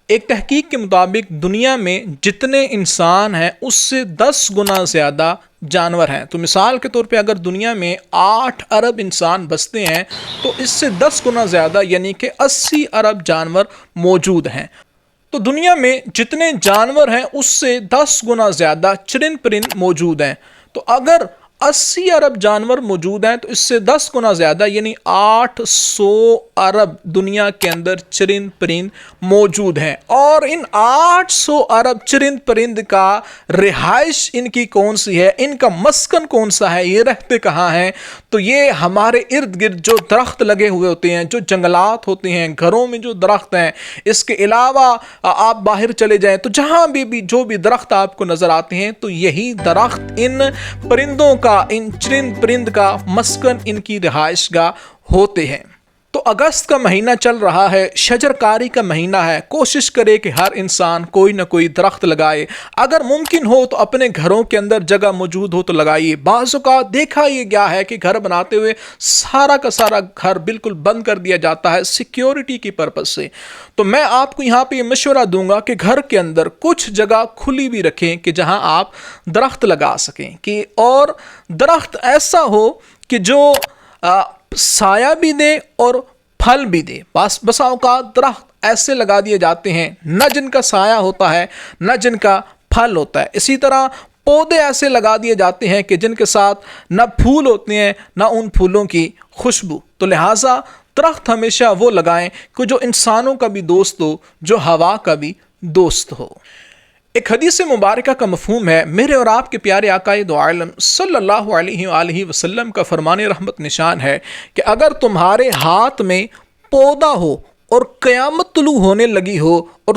ایک تحقیق کے مطابق دنیا میں جتنے انسان ہیں اس سے 10 گنا زیادہ جانور ہیں۔ تو مثال کے طور پہ اگر دنیا میں 8 ارب انسان بستے ہیں تو اس سے 10 گنا زیادہ یعنی کہ 80 ارب جانور موجود ہیں۔ تو دنیا میں جتنے جانور ہیں اس سے 10 گنا زیادہ چرند پرند موجود ہیں۔ تو اگر 80 ارب جانور موجود ہیں تو اس سے 10 گنا زیادہ یعنی 800 ارب دنیا کے اندر چرند پرند موجود ہیں، اور ان 800 ارب چرند پرند کا رہائش ان کی کون سی ہے، ان کا مسکن کون سا ہے، یہ رہتے کہاں ہیں؟ تو یہ ہمارے ارد گرد جو درخت لگے ہوئے ہوتے ہیں، جو جنگلات ہوتے ہیں، گھروں میں جو درخت ہیں، اس کے علاوہ آپ باہر چلے جائیں تو جہاں بھی جو بھی درخت آپ کو نظر آتے ہیں تو یہی درخت ان پرندوں کا، ان چرند پرند کا مسکن، ان کی رہائش گاہ ہوتے ہیں۔ تو اگست کا مہینہ چل رہا ہے، شجر کاری کا مہینہ ہے، کوشش کرے کہ ہر انسان کوئی نہ کوئی درخت لگائے، اگر ممکن ہو تو اپنے گھروں کے اندر جگہ موجود ہو تو لگائیے۔ بعض اوقات دیکھا یہ گیا ہے کہ گھر بناتے ہوئے سارا کا سارا گھر بالکل بند کر دیا جاتا ہے سیکیورٹی کی پرپس سے۔ تو میں آپ کو یہاں پہ یہ مشورہ دوں گا کہ گھر کے اندر کچھ جگہ کھلی بھی رکھیں کہ جہاں آپ درخت لگا سکیں، کہ اور درخت ایسا ہو کہ جو سایہ بھی دے اور پھل بھی دے۔ بسا اوقات درخت ایسے لگا دیے جاتے ہیں نہ جن کا سایہ ہوتا ہے نہ جن کا پھل ہوتا ہے، اسی طرح پودے ایسے لگا دیے جاتے ہیں کہ جن کے ساتھ نہ پھول ہوتے ہیں نہ ان پھولوں کی خوشبو۔ تو لہٰذا درخت ہمیشہ وہ لگائیں کہ جو انسانوں کا بھی دوست ہو، جو ہوا کا بھی دوست ہو۔ ایک حدیث مبارکہ کا مفہوم ہے، میرے اور آپ کے پیارے آقائے دو عالم صلی اللہ علیہ وآلہ وسلم کا فرمان رحمت نشان ہے کہ اگر تمہارے ہاتھ میں پودا ہو اور قیامت طلوع ہونے لگی ہو اور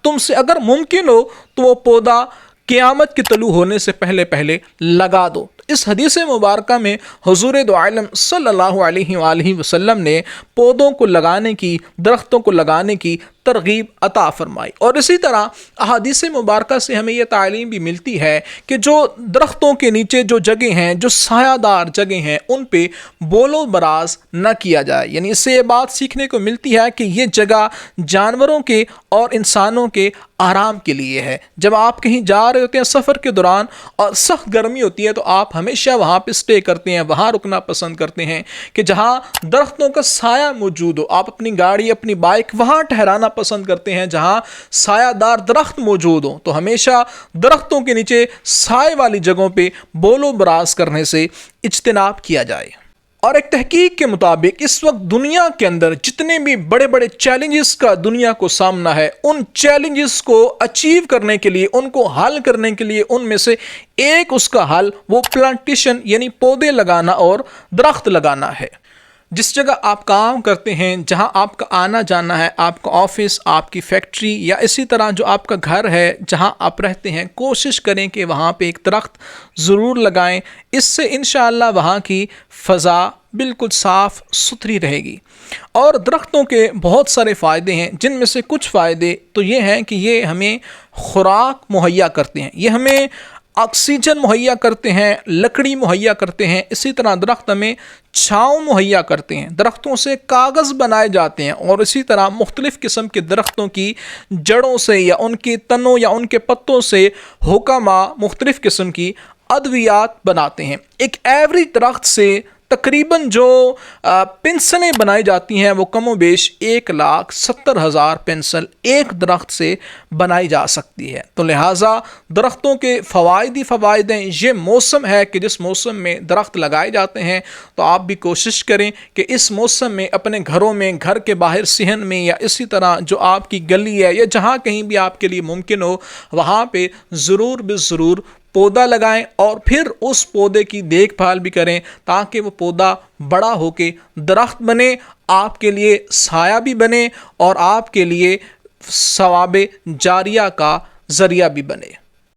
تم سے اگر ممکن ہو تو وہ پودا قیامت کے طلوع ہونے سے پہلے لگا دو۔ اس حدیث مبارکہ میں حضور دو عالم صلی اللہ علیہ وآلہ وسلم نے پودوں کو لگانے کی، درختوں کو لگانے کی ترغیب عطا فرمائی۔ اور اسی طرح احادیث مبارکہ سے ہمیں یہ تعلیم بھی ملتی ہے کہ جو درختوں کے نیچے جو جگہ ہیں، جو سایہ دار جگہ ہیں، ان پہ بول و براز نہ کیا جائے۔ یعنی اس سے یہ بات سیکھنے کو ملتی ہے کہ یہ جگہ جانوروں کے اور انسانوں کے آرام کے لیے ہے۔ جب آپ کہیں جا رہے ہوتے ہیں سفر کے دوران اور سخت گرمی ہوتی ہے تو آپ ہمیشہ وہاں پہ سٹے کرتے ہیں، وہاں رکنا پسند کرتے ہیں کہ جہاں درختوں کا سایہ موجود ہو۔ آپ اپنی گاڑی، اپنی بائک وہاں ٹھہرانا پسند کرتے ہیں جہاں سایہ دار درخت موجود ہوں۔ تو ہمیشہ درختوں کے نیچے سائے والی جگہوں پہ بول و براز کرنے سے اجتناب کیا جائے۔ اور ایک تحقیق کے مطابق اس وقت دنیا کے اندر جتنے بھی بڑے بڑے چیلنجز کا دنیا کو سامنا ہے، ان چیلنجز کو اچیو کرنے کے لیے، ان کو حل کرنے کے لیے، ان میں سے ایک اس کا حل وہ پلانٹیشن یعنی پودے لگانا اور درخت لگانا ہے۔ جس جگہ آپ کام کرتے ہیں، جہاں آپ کا آنا جانا ہے، آپ کا آفس، آپ کی فیکٹری، یا اسی طرح جو آپ کا گھر ہے جہاں آپ رہتے ہیں، کوشش کریں کہ وہاں پہ ایک درخت ضرور لگائیں۔ اس سے انشاءاللہ وہاں کی فضا بالکل صاف ستھری رہے گی۔ اور درختوں کے بہت سارے فائدے ہیں، جن میں سے کچھ فائدے تو یہ ہیں کہ یہ ہمیں خوراک مہیا کرتے ہیں، یہ ہمیں آکسیجن مہیا کرتے ہیں، لکڑی مہیا کرتے ہیں، اسی طرح درخت ہمیں چھاؤں مہیا کرتے ہیں، درختوں سے کاغذ بنائے جاتے ہیں، اور اسی طرح مختلف قسم کے درختوں کی جڑوں سے یا ان کے تنوں یا ان کے پتوں سے حکماء مختلف قسم کی ادویات بناتے ہیں۔ ایک ایوریج درخت سے تقریباً جو پنسلیں بنائی جاتی ہیں وہ کم و بیش 1,70,000 پنسل ایک درخت سے بنائی جا سکتی ہے۔ تو لہٰذا درختوں کے فوائد ہی فوائد ہیں۔ یہ موسم ہے کہ جس موسم میں درخت لگائے جاتے ہیں، تو آپ بھی کوشش کریں کہ اس موسم میں اپنے گھروں میں، گھر کے باہر صحن میں، یا اسی طرح جو آپ کی گلی ہے یا جہاں کہیں بھی آپ کے لیے ممکن ہو، وہاں پہ ضرور ضرور پودا لگائیں، اور پھر اس پودے کی دیکھ بھال بھی کریں تاکہ وہ پودا بڑا ہو کے درخت بنے، آپ کے لیے سایہ بھی بنے اور آپ کے لیے ثواب جاریہ کا ذریعہ بھی بنے۔